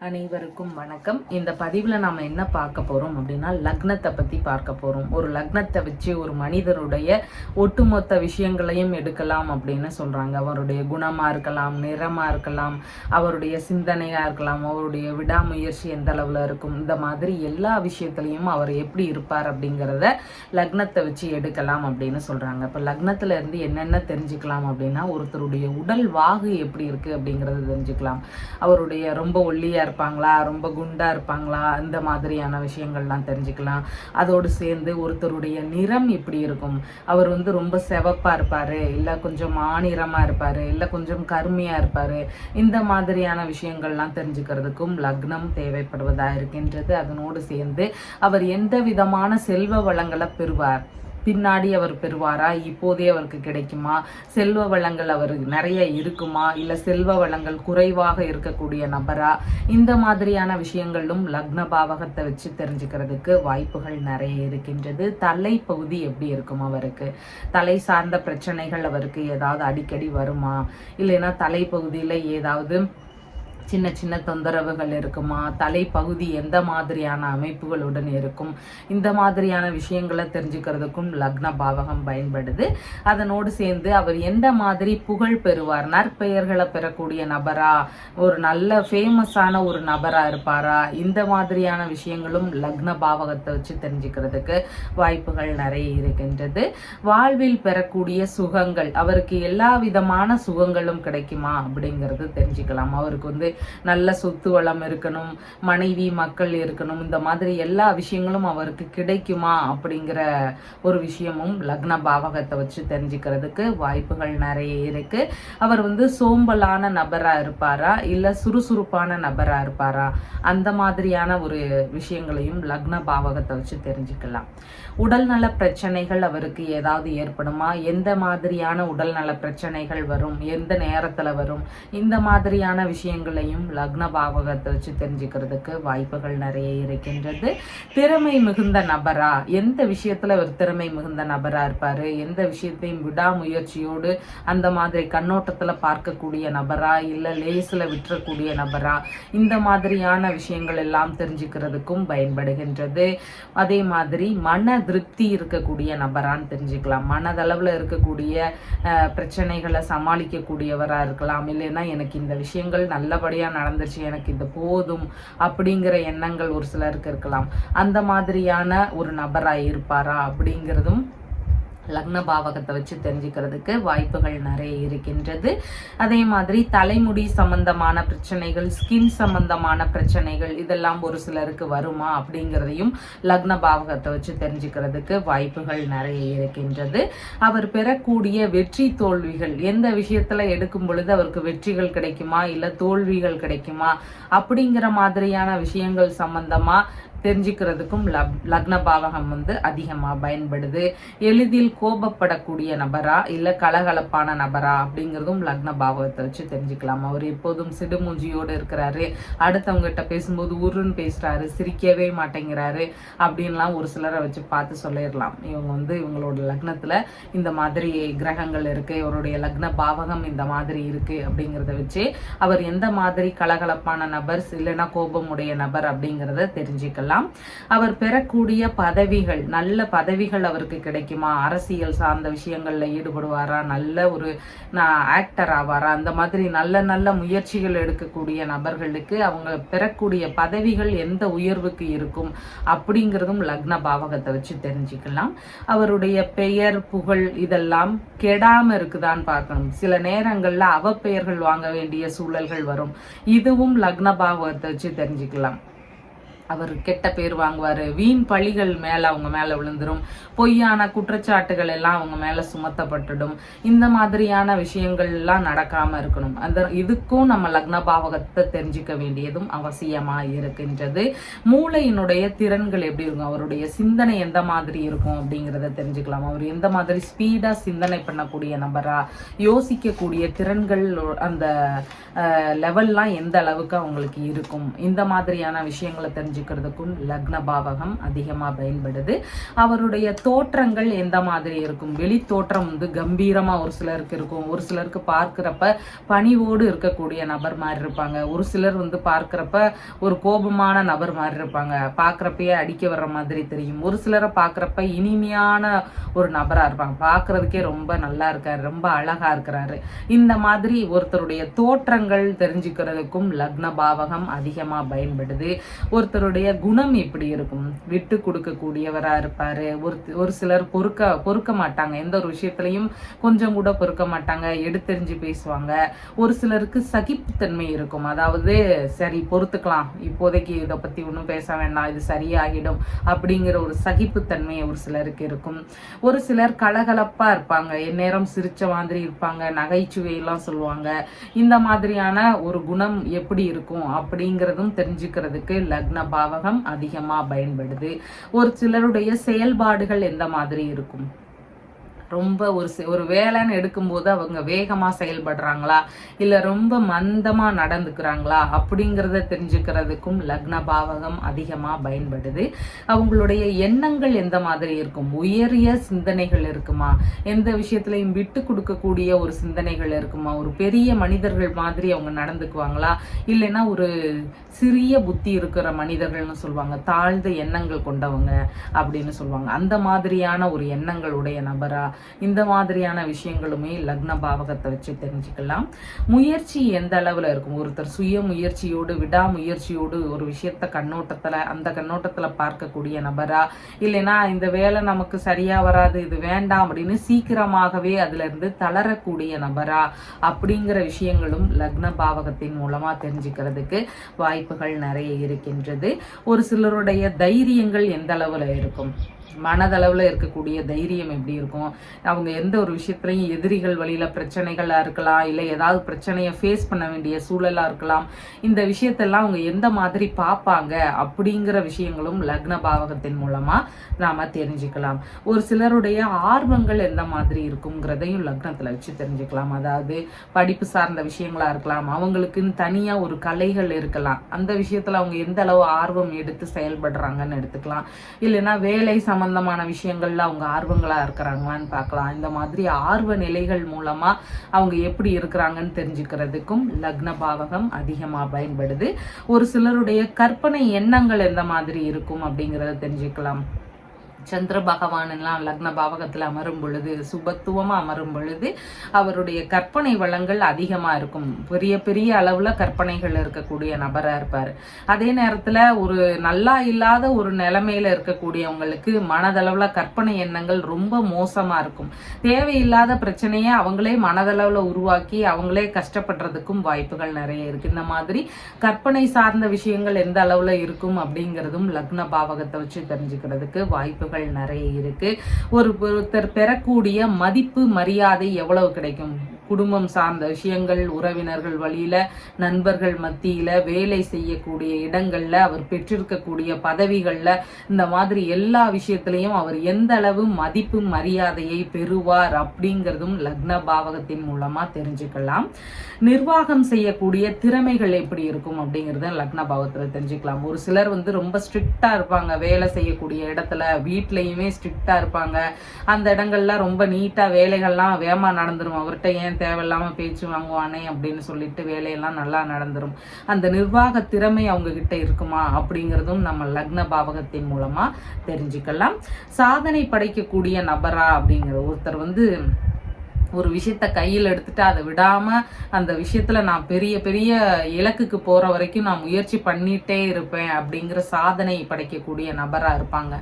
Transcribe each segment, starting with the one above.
அனைவருக்கும் வணக்கம். இந்த பதிவில் நாம் என்ன பார்க்க போகிறோம் அப்படின்னா லக்னத்தை பற்றி பார்க்க போகிறோம். ஒரு லக்னத்தை வச்சு ஒரு மனிதருடைய ஒட்டுமொத்த விஷயங்களையும் எடுக்கலாம் அப்படின்னு சொல்கிறாங்க. அவருடைய குணமாக இருக்கலாம், நிறமாக இருக்கலாம், அவருடைய சிந்தனையாக இருக்கலாம், அவருடைய விடாமுயற்சி எந்த அளவில் இருக்கும், இந்த மாதிரி எல்லா விஷயத்துலையும் அவர் எப்படி இருப்பார் அப்படிங்கிறத லக்னத்தை வச்சு எடுக்கலாம் அப்படின்னு சொல்கிறாங்க. இப்போ லக்னத்தில் இருந்து என்னென்ன தெரிஞ்சுக்கலாம் அப்படின்னா, ஒருத்தருடைய உடல் வாகு எப்படி இருக்குது அப்படிங்கிறத தெரிஞ்சுக்கலாம். அவருடைய ரொம்ப ஒல்லியாக இருப்பாங்களா, ரொம்ப குண்டா இருப்பாங்களா, இந்த மாதிரியான விஷயங்கள்லாம் தெரிஞ்சுக்கலாம். அதோடு சேர்ந்து ஒருத்தருடைய நிறம் எப்படி இருக்கும், அவர் ரொம்ப செவப்பா இருப்பாரு, இல்லை கொஞ்சம் மாநிறமா இருப்பாரு, இல்லை கொஞ்சம் கருமையா இருப்பாரு, இந்த மாதிரியான விஷயங்கள்லாம் தெரிஞ்சுக்கிறதுக்கும் லக்னம் தேவைப்படுவதா இருக்கின்றது. அதனோடு சேர்ந்து அவர் எந்த விதமான செல்வ வளங்களை பெறுவார், பின்னாடி அவர் பெறுவாரா, இப்போதே அவருக்கு கிடைக்குமா, செல்வ வளங்கள் அவருக்கு நிறைய இருக்குமா, இல்லை செல்வ வளங்கள் குறைவாக இருக்கக்கூடிய நபரா, இந்த மாதிரியான விஷயங்களும் லக்ன பாவகத்தை வச்சு தெரிஞ்சுக்கிறதுக்கு வாய்ப்புகள் நிறைய இருக்கின்றது. தலை பகுதி எப்படி இருக்கும், அவருக்கு தலை சார்ந்த பிரச்சனைகள் அவருக்கு ஏதாவது அடிக்கடி வருமா, இல்லைன்னா தலைப்பகுதியில் ஏதாவது சின்ன சின்ன தொந்தரவுகள் இருக்குமா, தலைப்பகுதி எந்த மாதிரியான அமைப்புகளுடன் இருக்கும், இந்த மாதிரியான விஷயங்களை தெரிஞ்சுக்கிறதுக்கும் லக்ன பாவகம் பயன்படுது. அதனோடு சேர்ந்து அவர் எந்த மாதிரி புகழ் பெறுவார், நற்பெயர்களை பெறக்கூடிய நபரா, ஒரு நல்ல ஃபேமஸான ஒரு நபரா இருப்பாரா, இந்த மாதிரியான விஷயங்களும் லக்ன பாவகத்தை வச்சு தெரிஞ்சுக்கிறதுக்கு வாய்ப்புகள் நிறைய இருக்கின்றது. வாழ்வில் பெறக்கூடிய சுகங்கள், அவருக்கு எல்லா விதமான சுகங்களும் கிடைக்குமா அப்படிங்கிறது தெரிஞ்சுக்கலாம். அவருக்கு நல்ல சொத்து வளம் இருக்கணும், மனைவி மக்கள் இருக்கணும், இந்த மாதிரி எல்லா விஷயங்களும் அவருக்கு கிடைக்குமா அப்படிங்கிற ஒரு விஷயமும் லக்ன பாவகத்தை வச்சு தெரிஞ்சுக்கிறதுக்கு வாய்ப்புகள் நிறைய இருக்கு. அவர் சோம்பலான நபரா இருப்பாரா, இல்ல சுறுசுறுப்பான நபரா இருப்பாரா, அந்த மாதிரியான ஒரு விஷயங்களையும் லக்ன பாவகத்தை வச்சு தெரிஞ்சுக்கலாம். உடல் நல பிரச்சனைகள் அவருக்கு ஏதாவது ஏற்படுமா, எந்த மாதிரியான உடல் நல பிரச்சனைகள் வரும், எந்த நேரத்துல வரும், இந்த மாதிரியான விஷயங்களை லக்ன பாவகத்தை வச்சு தெரிஞ்சுக்கிறதுக்கு வாய்ப்புகள் நிறைய இருக்கின்றது. திறமை மிகுந்த நபரா, எந்த விஷயத்துல ஒரு திறமை மிகுந்த நபரா இருப்பாரு, எந்த விஷயத்தையும் விடாமுயற்சியோடு அந்த மாதிரி கண்ணோட்டத்துல பார்க்கக்கூடிய நபரா, இல்ல லேசில விட்டுறக்கூடிய நபரா, இந்த மாதிரியான விஷயங்கள் எல்லாம் தெரிஞ்சுக்கிறதுக்கும் பயன்படுகின்றது. அதே மாதிரி மன திருப்தி இருக்கக்கூடிய நபரான்னு தெரிஞ்சுக்கலாம். மனதளவுல இருக்கக்கூடிய பிரச்சனைகளை சமாளிக்கக்கூடியவரா இருக்கலாம், இல்லைன்னா எனக்கு இந்த விஷயங்கள் நல்லபடியா நடந்துருச்சு, எனக்கு இது போதும் அப்படிங்கிற எண்ணங்கள் ஒரு சிலருக்கு இருக்கலாம். அந்த மாதிரியான ஒரு நபராய் இருப்பாரா அப்படிங்கிறதும் லக்ன பாவகத்தை வச்சு தெரிஞ்சுக்கிறதுக்கு வாய்ப்புகள் நிறைய இருக்கின்றது. அதே மாதிரி தலைமுடி சம்பந்தமான பிரச்சனைகள், ஸ்கின் சம்பந்தமான பிரச்சனைகள், இதெல்லாம் ஒரு சிலருக்கு வருமா அப்படிங்கிறதையும் லக்ன பாவகத்தை வச்சு தெரிஞ்சுக்கிறதுக்கு வாய்ப்புகள் நிறைய இருக்கின்றது. அவர் பெறக்கூடிய வெற்றி தோல்விகள், எந்த விஷயத்துல எடுக்கும் பொழுது அவருக்கு வெற்றிகள் கிடைக்குமா, இல்ல தோல்விகள் கிடைக்குமா, அப்படிங்கிற மாதிரியான விஷயங்கள் சம்பந்தமா தெரிஞ்சுக்கிறதுக்கும் லக்ன பாவகம் அதிகமாக பயன்படுது. எளிதில் கோபப்படக்கூடிய நபரா, இல்லை கலகலப்பான நபரா அப்படிங்கிறதும் லக்ன பாவகத்தை வச்சு தெரிஞ்சுக்கலாம். அவர் எப்போதும் சிடுமூஞ்சியோடு இருக்கிறாரு, அடுத்தவங்ககிட்ட பேசும்போது உருன்னு பேசுறாரு, சிரிக்கவே மாட்டேங்கிறாரு அப்படின்லாம் ஒரு சிலரை வச்சு பார்த்து சொல்லிடலாம். இவங்க இவங்களோட லக்னத்துல இந்த மாதிரி கிரகங்கள் இருக்கு, இவருடைய லக்ன பாவகம் இந்த மாதிரி இருக்கு அப்படிங்கிறத வச்சு அவர் எந்த மாதிரி கலகலப்பான நபர், இல்லைன்னா கோபமுடைய நபர் அப்படிங்கிறத தெரிஞ்சுக்கலாம். அவர் பெறக்கூடிய பதவிகள், நல்ல பதவிகள் அவருக்கு கிடைக்குமா, அரசியல் சார்ந்த விஷயங்கள்ல ஈடுபடுவாரா, நல்ல ஒரு ஆக்டர் ஆவாரா, அந்த மாதிரி நல்ல நல்ல முயற்சிகள் எடுக்கக்கூடிய நபர்களுக்கு அவங்க பெறக்கூடிய பதவிகள் எந்த உயர்வுக்கு இருக்கும் அப்படிங்கிறதும் லக்ன பாவகத்தை வச்சு தெரிஞ்சுக்கலாம். அவருடைய பெயர் புகழ் இதெல்லாம் கெடாம இருக்குதான்னு பார்க்கணும். சில நேரங்கள்ல அவப்பெயர்கள் வாங்க வேண்டிய சூழல்கள் வரும், இதுவும் லக்ன பாவகத்தை வச்சு தெரிஞ்சுக்கலாம். அவர் கெட்ட பேர் வாங்குவாரு, வீண் பழிகள் மேல அவங்க மேல விழுந்துரும், பொய்யான குற்றச்சாட்டுகள் எல்லாம் அவங்க மேல சுமத்தப்பட்டுடும், இந்த மாதிரியான விஷயங்கள் எல்லாம் நடக்காம இருக்கணும். இதுக்கும் நம்ம லக்ன பாவகத்தை தெரிஞ்சுக்க வேண்டியதும் அவசியமா இருக்கின்றது. மூளையினுடைய திறன்கள் எப்படி இருக்கும், அவருடைய சிந்தனை எந்த மாதிரி இருக்கும் அப்படிங்கிறத தெரிஞ்சுக்கலாம். அவர் எந்த மாதிரி ஸ்பீடா சிந்தனை பண்ணக்கூடிய நபரா, யோசிக்கக்கூடிய திறன்கள் அந்த லெவல்லாம் எந்த அளவுக்கு அவங்களுக்கு இருக்கும், இந்த மாதிரியான விஷயங்களை தெரிஞ்சு தெரிஞ்சுக்கிறதுக்கும் லக்ன பாவகம் அதிகமா பயன்படுது. அவருடைய தோற்றங்கள் எந்த மாதிரி இருக்கும், வெளி தோற்றம் வந்து கம்பீரமா ஒரு சிலருக்கு இருக்கும், ஒரு சிலருக்கு பார்க்கிறப்ப பணிவோடு இருக்கக்கூடிய நபர் மாதிரி இருப்பாங்க, ஒரு சிலர் வந்து பார்க்கிறப்ப ஒரு கோபமான நபர் மாதிரி இருப்பாங்க, பார்க்கறப்பயே அடிக்க வர்ற மாதிரி தெரியும், ஒரு சிலரை பார்க்கறப்ப இனிமையான ஒரு நபரா இருப்பாங்க, பார்க்கறதுக்கே ரொம்ப நல்லா இருக்காரு, ரொம்ப அழகா இருக்கிறாரு. இந்த மாதிரி ஒருத்தருடைய தோற்றங்கள் தெரிஞ்சுக்கிறதுக்கும் லக்ன பாவகம் அதிகமா பயன்படுது. ஒருத்தருடைய குணம் எப்படி இருக்கும், விட்டு கொடுக்கக்கூடியவரா இருப்பாரு, ஒரு சிலர் பொறுக்க மாட்டாங்க, எந்த ஒரு விஷயத்திலையும் கொஞ்சம் கூட பொறுக்க மாட்டாங்க, எடுத்தெறிஞ்சு பேசுவாங்க. ஒரு சிலருக்கு சகிப்புத்தன்மை இருக்கும், அதாவது சரி பொறுத்துக்கலாம், இப்போதைக்கு இதை பத்தி ஒன்றும் பேச வேண்டாம், இது சரியாகிடும் அப்படிங்கிற ஒரு சகிப்புத்தன்மை ஒரு சிலருக்கு இருக்கும். ஒரு சிலர் கலகலப்பா இருப்பாங்க, எந்நேரம் சிரிச்ச மாதிரி இருப்பாங்க, நகைச்சுவை எல்லாம் சொல்லுவாங்க. இந்த மாதிரியான ஒரு குணம் எப்படி இருக்கும் அப்படிங்கிறதும் தெரிஞ்சுக்கிறதுக்கு லக்ன பாவகம் அதிகமா பயன்படுது. ஒரு சிலருடைய செயல்பாடுகள் எந்த மாதிரி இருக்கும், ரொம்ப ஒரு வேலைன்னு எடுக்கும்போது அவங்க வேகமா செயல்படுறாங்களா இல்ல ரொம்ப மந்தமா நடந்துக்கிறாங்களா அப்படிங்கிறத தெரிஞ்சுக்கிறதுக்கும் லக்ன பாவகம் அதிகமா பயன்படுது. அவங்களுடைய எண்ணங்கள் எந்த மாதிரி இருக்கும், உயரிய சிந்தனைகள் இருக்குமா, எந்த விஷயத்திலையும் விட்டு கொடுக்கக்கூடிய ஒரு சிந்தனைகள் இருக்குமா, ஒரு பெரிய மனிதர்கள் மாதிரி அவங்க நடந்துக்குவாங்களா, இல்லைன்னா ஒரு சிறிய புத்தி இருக்கிற மனிதர்கள்னு சொல்லுவாங்க, தாழ்ந்த எண்ணங்கள் கொண்டவங்க அப்படின்னு சொல்லுவாங்க, அந்த மாதிரியான ஒரு எண்ணங்களுடைய நபரா, இந்த மாதிரியான விஷயங்களுமே லக்ன பாவகத்தை வச்சு தெரிஞ்சுக்கலாம். முயற்சி எந்த அளவுல இருக்கும், ஒருத்தர் சுய முயற்சியோடு விடாமுயற்சியோடு ஒரு விஷயத்த அந்த கண்ணோட்டத்துல பார்க்கக்கூடிய நபரா, இல்லைன்னா இந்த வேலை நமக்கு சரியா வராது, இது வேண்டாம் அப்படின்னு சீக்கிரமாகவே அதுல இருந்து தளரக்கூடிய நபரா அப்படிங்கிற விஷயங்களும் லக்ன பாவகத்தின் மூலமா தெரிஞ்சுக்கிறதுக்கு வாய்ப்புகள் நிறைய இருக்கின்றது. ஒரு சிலருடைய தைரியங்கள் எந்த அளவுல இருக்கும், மனதளவில் இருக்கக்கூடிய தைரியம் எப்படி இருக்கும், அவங்க எந்த ஒரு விஷயத்துலையும் எதிரிகள் வழியில பிரச்சனைகளா இருக்கலாம், இல்லை ஏதாவது பிரச்சனையை ஃபேஸ் பண்ண வேண்டிய சூழலா இருக்கலாம், இந்த விஷயத்தெல்லாம் அவங்க எந்த மாதிரி பார்ப்பாங்க அப்படிங்கிற விஷயங்களும் லக்ன பாவகத்தின் மூலமா நாம தெரிஞ்சுக்கலாம். ஒரு சிலருடைய ஆர்வங்கள் எந்த மாதிரி இருக்குங்கிறதையும் லக்னத்துல வச்சு தெரிஞ்சுக்கலாம். அதாவது படிப்பு சார்ந்த விஷயங்களா இருக்கலாம், அவங்களுக்குன்னு தனியா ஒரு கலைகள் இருக்கலாம், அந்த விஷயத்துல அவங்க எந்த அளவு ஆர்வம் எடுத்து செயல்படுறாங்கன்னு எடுத்துக்கலாம். இல்லைன்னா வேலை சம்பந்தமான விஷயங்கள்ல அவங்க ஆர்வங்களா இருக்கிறாங்களான்னு பார்க்கலாம். இந்த மாதிரி ஆர்வ நிலைகள் மூலமா அவங்க எப்படி இருக்கிறாங்கன்னு தெரிஞ்சுக்கிறதுக்கும் லக்ன பாவகம் அதிகமா பயன்படுது. ஒரு சிலருடைய கற்பனை எண்ணங்கள் எந்த மாதிரி இருக்கும் அப்படிங்கிறத தெரிஞ்சுக்கலாம். சந்திர பகவான் எல்லாம் லக்ன பாவகத்துல அமரும் பொழுது, சுபத்துவமா அமரும் பொழுது அவருடைய கற்பனை வளங்கள் அதிகமா இருக்கும், பெரிய பெரிய அளவுல கற்பனைகள் இருக்கக்கூடிய நபரா இருப்பாரு. அதே நேரத்துல ஒரு நல்லா இல்லாத ஒரு நிலைமையில இருக்கக்கூடியவங்களுக்கு மனதளவுல கற்பனை எண்ணங்கள் ரொம்ப மோசமா இருக்கும், தேவையில்லாத பிரச்சனையை அவங்களே மனதளவுல உருவாக்கி அவங்களே கஷ்டப்படுறதுக்கும் வாய்ப்புகள் நிறைய இருக்கு. இந்த மாதிரி கற்பனை சார்ந்த விஷயங்கள் எந்த அளவுல இருக்கும் அப்படிங்கிறதும் லக்ன பாவகத்தை வச்சு தெரிஞ்சுக்கிறதுக்கு வாய்ப்புகள் நிறைய இருக்கு. ஒருத்தர் பெறக்கூடிய மதிப்பு மரியாதை எவ்வளவு கிடைக்கும், குடும்பம் சார்ந்த விஷயங்கள், உறவினர்கள் வழியில, நண்பர்கள் மத்தியில, வேலை செய்யக்கூடிய இடங்கள்ல, அவர் பெற்றிருக்கக்கூடிய பதவிகள்ல, இந்த மாதிரி எல்லா விஷயத்திலையும் அவர் எந்த அளவு மதிப்பு மரியாதையை பெறுவார் அப்படிங்கிறதும் லக்ன பாவகத்தின் மூலமா தெரிஞ்சுக்கலாம். நிர்வாகம் செய்யக்கூடிய திறமைகள் எப்படி இருக்கும் அப்படிங்கறத லக்ன பாவத்துல தெரிஞ்சுக்கலாம். ஒரு சிலர் வந்து ரொம்ப ஸ்ட்ரிக்டா இருப்பாங்க, வேலை செய்யக்கூடிய இடத்துல, வீட்லயுமே ஸ்ட்ரிக்டா இருப்பாங்க, அந்த இடங்கள்ல ரொம்ப நீட்டா வேலைகள்லாம் வேகமா நடந்துரும், அவர்கிட்ட ஏன் தேவையில்லாம பேச்சு வாங்குவானே அப்படின்னு சொல்லிட்டு வேலையெல்லாம் நல்லா நடந்துரும். அந்த நிர்வாக திறமை அவங்க கிட்ட இருக்குமா அப்படிங்கிறதும் நம்ம லக்ன பாவகத்தின் மூலமா தெரிஞ்சுக்கலாம். சாதனை படைக்கக்கூடிய நபரா அப்படிங்கிற ஒருத்தர் வந்து ஒரு விஷயத்த கையில் எடுத்துட்டு அதை விடாம அந்த விஷயத்துல நான் பெரிய பெரிய இலக்குக்கு போற வரைக்கும் நான் முயற்சி பண்ணிட்டே இருப்பேன் அப்படிங்கிற சாதனை படைக்கக்கூடிய நபரா இருப்பாங்க.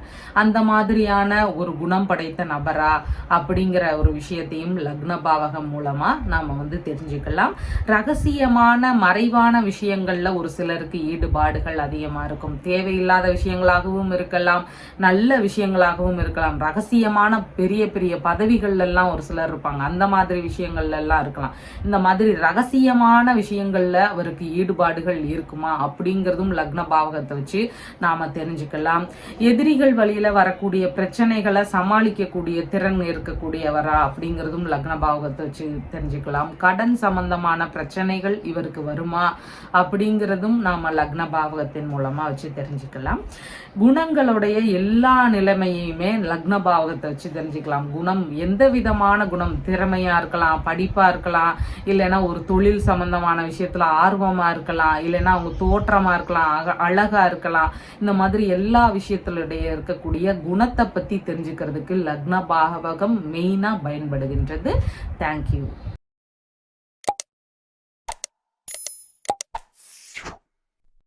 அந்த மாதிரியான ஒரு குணம் படைத்த நபரா அப்படிங்கிற ஒரு விஷயத்தையும் லக்ன பாவகம் மூலமா நாம வந்து தெரிஞ்சுக்கலாம். ரகசியமான மறைவான விஷயங்கள்ல ஒரு சிலருக்கு ஈடுபாடுகள் அதிகமா இருக்கும், தேவையில்லாத விஷயங்களாகவும் இருக்கலாம், நல்ல விஷயங்களாகவும் இருக்கலாம். ரகசியமான பெரிய பெரிய பதவிகள் எல்லாம் ஒரு சிலர் இருப்பாங்க, அந்த அந்த மாதிரி விஷயங்கள்ல எல்லாம் இருக்கலாம். இந்த மாதிரி ரகசியமான விஷயங்கள்ல அவருக்கு ஈடுபாடுகள் இருக்குமா அப்படிங்கிறதும் லக்ன பாவகத்தை வச்சு நாம தெரிஞ்சுக்கலாம். எதிரிகள் வழியில வரக்கூடிய பிரச்சனைகளை சமாளிக்கக்கூடிய திறன் இருக்கக்கூடியவரா அப்படிங்கிறதும் லக்ன பாவகத்தை வச்சு தெரிஞ்சுக்கலாம். கடன் சம்பந்தமான பிரச்சனைகள் இவருக்கு வருமா அப்படிங்கிறதும் நாம லக்ன பாவகத்தின் மூலமா வச்சு தெரிஞ்சுக்கலாம். குணங்களுடைய எல்லா நிலைமையுமே லக்ன பாவகத்தை வச்சு தெரிஞ்சுக்கலாம். குணம் எந்த விதமான குணம், திறமையா இருக்கலாம், படிப்பா இருக்கலாம், இல்லைன்னா ஒரு தொழில் சம்பந்தமான விஷயத்துல ஆர்வமா இருக்கலாம், இல்லைன்னா அவங்க தோற்றமா இருக்கலாம், அழகா இருக்கலாம். இந்த மாதிரி எல்லா விஷயத்திலுடைய இருக்கக்கூடிய குணத்தை பத்தி தெரிஞ்சுக்கிறதுக்கு லக்ன பாவகம் மெயினா பயன்படுகின்றது. தேங்க்யூ.